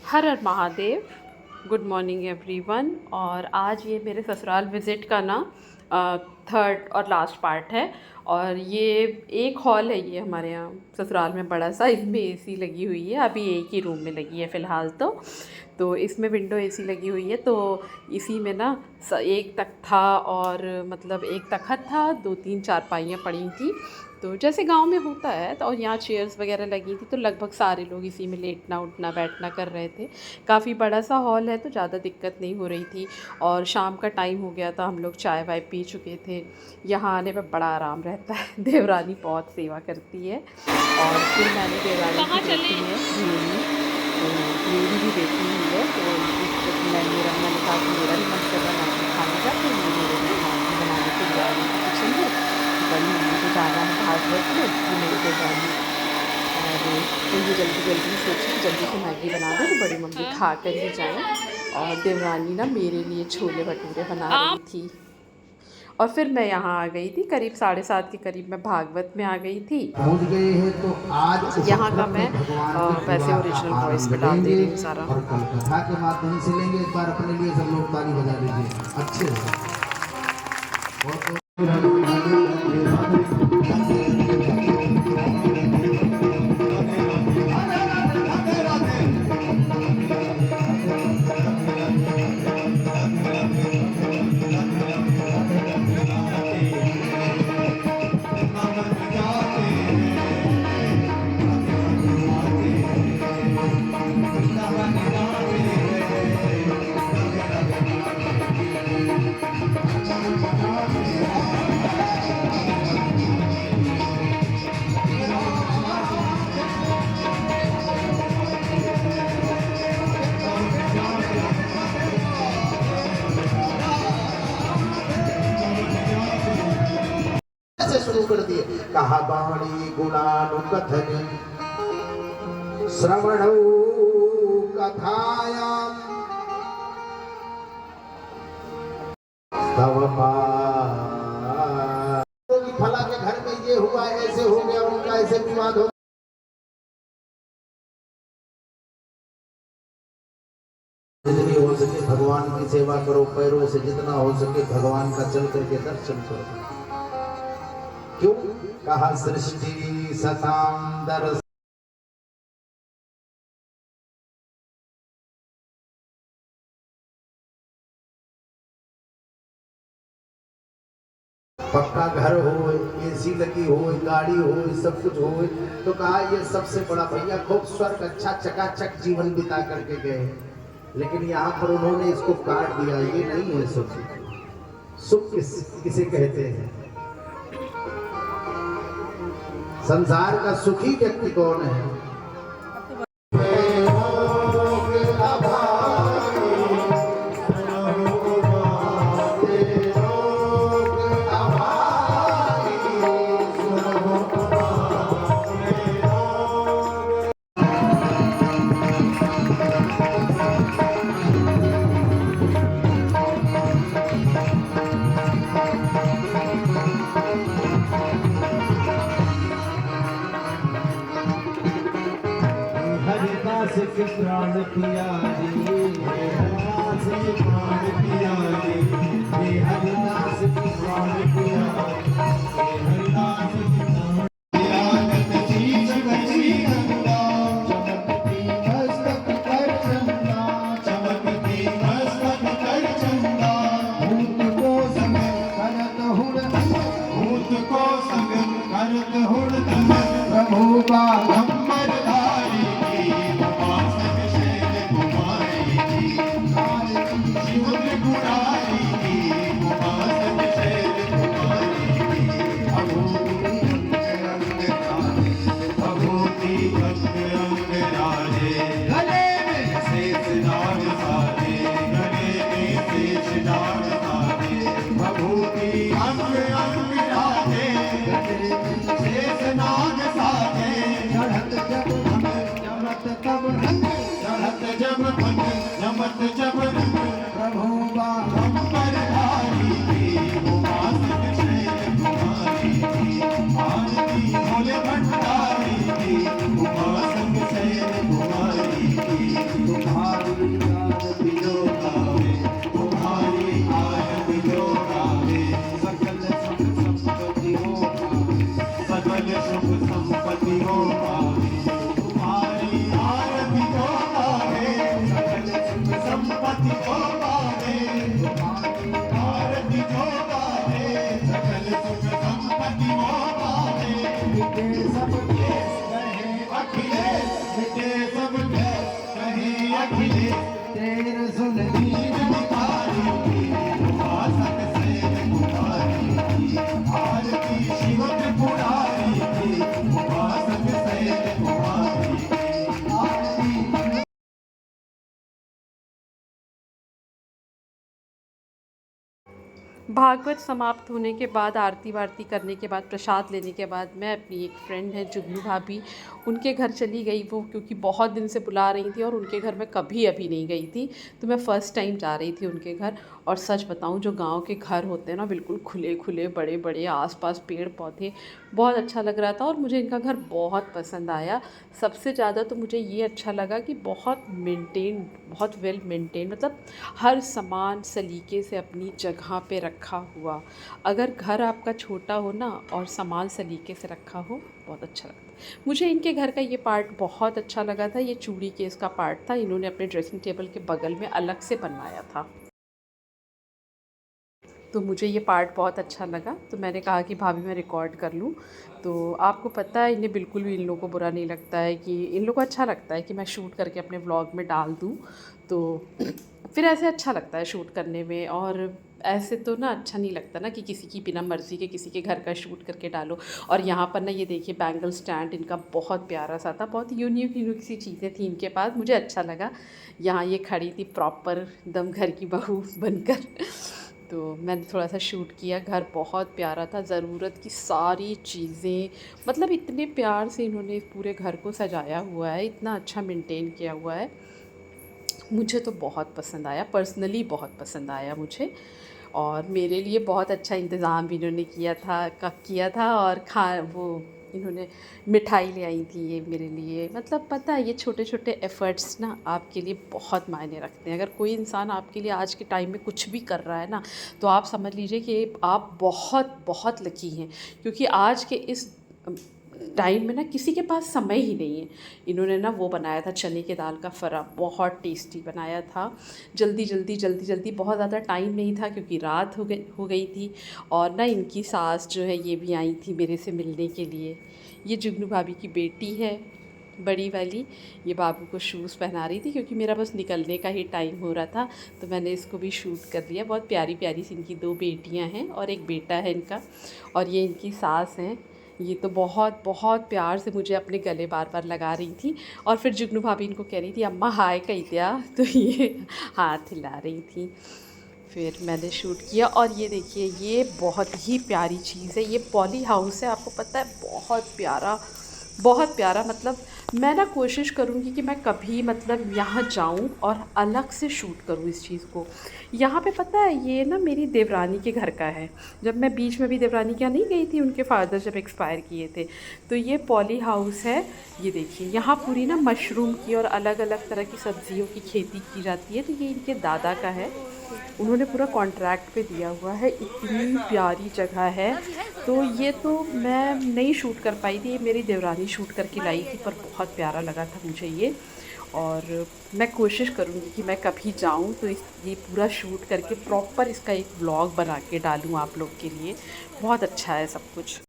हर Har Mahadev. Good morning everyone. और आज ये मेरे ससुराल विज़िट का ना थर्ड और लास्ट पार्ट है। और ये एक हॉल है, ये हमारे यहाँ ससुराल में बड़ा सा, इसमें एसी लगी हुई है। अभी एक ही रूम में लगी है फ़िलहाल तो इसमें विंडो एसी लगी हुई है। तो इसी में ना एक तख्ता और मतलब एक तख़्त था, दो तीन चारपाइयाँ पड़ी थी, तो जैसे गांव में होता है। तो और यहाँ चेयर्स वगैरह लगी थी, तो लगभग सारे लोग इसी में लेटना उठना बैठना कर रहे थे। काफ़ी बड़ा सा हॉल है, तो ज़्यादा दिक्कत नहीं हो रही थी। और शाम का टाइम हो गया था, हम लोग चाय वाय पी चुके थे। यहाँ आने में बड़ा आराम रहता है। देवरानी बहुत सेवा करती है। और फिर मैंने देवरानी की देखी है ग्रेवी, तो ग्रेवी भी देखी हुई है। तो मैंने कहा कि मेरा भी मन कर रहा है मैगी खाने का, तो ये मेरे लिए मैगी बनाने के लिए आई थी किचन में। बड़ी मम्मी को जाना है भागवत में, तो मेरी देवरानी और तो ये जल्दी जल्दी सोची कि जल्दी से मैगी बना दें, तो बड़ी मम्मी खा कर ही जाएँ। और देवरानी ना मेरे लिए छोले भटूरे बना रही थी। और फिर मैं यहाँ आ गई थी, करीब 7:30 के करीब मैं भागवत में आ गई थी। पहुंच गए हैं तो आज यहाँ का मैं भगवान की वैसे सेवा का ओरिजिनल वॉइस आनंद पे डाल दे लेंगे रही हूँ सारा। और कल कथा के माध्यम से लेंगे। एक बार अपने लिए सब लोग ताली बजा दीजिए, अच्छे शुरू कर दिए। कहा बाणी गुणानुकथन श्रवण कथाया फला के घर में ये हुआ, ऐसे हो गया, उनका ऐसे विवाद हो। जितनी हो सके भगवान की सेवा करो, पैरों से जितना हो सके भगवान का चल करके दर्शन करो। क्यों? कहा सृष्टि सताम दरस पक्का घर हो, एसी लगी हो, गाड़ी हो, सब कुछ हो, तो कहा ये सबसे बड़ा भैया खूब स्वर्ग अच्छा चकाचक जीवन बिता करके गए। लेकिन यहाँ पर उन्होंने इसको काट दिया। ये नहीं है सुख। सुख किसे कहते हैं? संसार का सुखी व्यक्ति कौन है? हरिदास के प्राण प्यारे, हरिदास के प्राण प्यारे, हरिदास के प्राण प्यारे, हरिदास के प्राण प्रभु का भंडारी की उपासक से तुम्हारी की तुम्हारी खिले तेरे सुनगी जलकारी की उपासक सैन कुमारी की आरती शिव त्रिपुरारी की उपासक सैन कुमारी की आरती। भागवत समाप्त होने के बाद, आरती वारती करने के बाद, प्रसाद लेने के बाद मैं अपनी एक फ्रेंड है जुगनू भाभी, उनके घर चली गई। वो क्योंकि बहुत दिन से बुला रही थी और उनके घर मैं कभी अभी नहीं गई थी, तो मैं फ़र्स्ट टाइम जा रही थी उनके घर। और सच बताऊं, जो गांव के घर होते हैं ना, बिल्कुल खुले खुले बड़े बड़े, आसपास पेड़ पौधे, बहुत अच्छा लग रहा था और मुझे इनका घर बहुत पसंद आया। सबसे ज़्यादा तो मुझे ये अच्छा लगा कि बहुत मेंटेन, बहुत वेल मेंटेन, मतलब हर सामान सलीके से अपनी जगह पे रखा हुआ। अगर घर आपका छोटा हो ना और सामान सलीके से रखा हो, बहुत अच्छा लगता है। मुझे इनके घर का ये पार्ट बहुत अच्छा लगा था। ये चूड़ी केस का पार्ट था, इन्होंने अपने ड्रेसिंग टेबल के बगल में अलग से बनवाया था, तो मुझे ये पार्ट बहुत अच्छा लगा। तो मैंने कहा कि भाभी मैं रिकॉर्ड कर लूँ। तो आपको पता है, इन्हें बिल्कुल भी, इन लोगों को बुरा नहीं लगता है, कि इन लोगों को अच्छा लगता है कि मैं शूट करके अपने व्लॉग में डाल दूँ। तो फिर ऐसे अच्छा लगता है शूट करने में। और ऐसे तो ना अच्छा नहीं लगता ना कि किसी की बिना मर्ज़ी के किसी के घर का शूट करके डालो। और यहाँ पर ना ये देखिए बैंगल स्टैंड इनका बहुत प्यारा सा था, बहुत यूनिक यूनिक सी चीज़ें थी इनके पास, मुझे अच्छा लगा। यहाँ ये खड़ी थी प्रॉपर दम घर की बहू बनकर। तो मैंने थोड़ा सा शूट किया। घर बहुत प्यारा था, ज़रूरत की सारी चीज़ें, मतलब इतने प्यार से इन्होंने इस पूरे घर को सजाया हुआ है, इतना अच्छा मेंटेन किया हुआ है। मुझे तो बहुत पसंद आया, पर्सनली बहुत पसंद आया मुझे। और मेरे लिए बहुत अच्छा इंतज़ाम भी इन्होंने किया था। और वो इन्होंने मिठाई ले आई थी ये मेरे लिए। मतलब पता है, ये छोटे छोटे एफ़र्ट्स ना आपके लिए बहुत मायने रखते हैं। अगर कोई इंसान आपके लिए आज के टाइम में कुछ भी कर रहा है ना, तो आप समझ लीजिए कि आप बहुत बहुत लकी हैं, क्योंकि आज के इस टाइम में ना किसी के पास समय ही नहीं है। इन्होंने ना वो बनाया था चने के दाल का फ़रा, बहुत टेस्टी बनाया था। जल्दी जल्दी जल्दी जल्दी, बहुत ज़्यादा टाइम नहीं था क्योंकि रात हो गई थी। और ना इनकी सास जो है ये भी आई थी मेरे से मिलने के लिए। ये जुगनू भाभी की बेटी है, बड़ी वाली। ये बाबू को शूज़ पहना रही थी क्योंकि मेरा बस निकलने का ही टाइम हो रहा था, तो मैंने इसको भी शूट कर लिया। बहुत प्यारी प्यारी सी इनकी 2 बेटियां हैं और एक बेटा है इनका। और ये इनकी सास हैं। ये तो बहुत बहुत प्यार से मुझे अपने गले बार बार लगा रही थी। और फिर जुगनू भाभी इनको कह रही थी अम्मा हाय कही दिया, तो ये हाथ हिला रही थी। फिर मैंने शूट किया। और ये देखिए, ये बहुत ही प्यारी चीज़ है, ये पॉली हाउस है, आपको पता है, बहुत प्यारा, बहुत प्यारा। मतलब मैं ना कोशिश करूँगी कि मैं कभी मतलब यहाँ जाऊँ और अलग से शूट करूँ इस चीज़ को। यहाँ पे पता है, ये ना मेरी देवरानी के घर का है। जब मैं बीच में भी देवरानी के यहाँ नहीं गई थी, उनके फादर जब एक्सपायर किए थे, तो ये पॉली हाउस है। ये देखिए, यहाँ पूरी ना मशरूम की और अलग अलग तरह की सब्जियों की खेती की जाती है। तो ये इनके दादा का है, उन्होंने पूरा कॉन्ट्रैक्ट पे दिया हुआ है। इतनी प्यारी जगह है। तो ये तो मैं नहीं शूट कर पाई थी, ये मेरी देवरानी शूट करके लाई थी, पर बहुत प्यारा लगा था मुझे ये। और मैं कोशिश करूँगी कि मैं कभी जाऊँ तो ये पूरा शूट करके प्रॉपर इसका एक व्लॉग बना के डालूँ आप लोग के लिए। बहुत अच्छा है सब कुछ।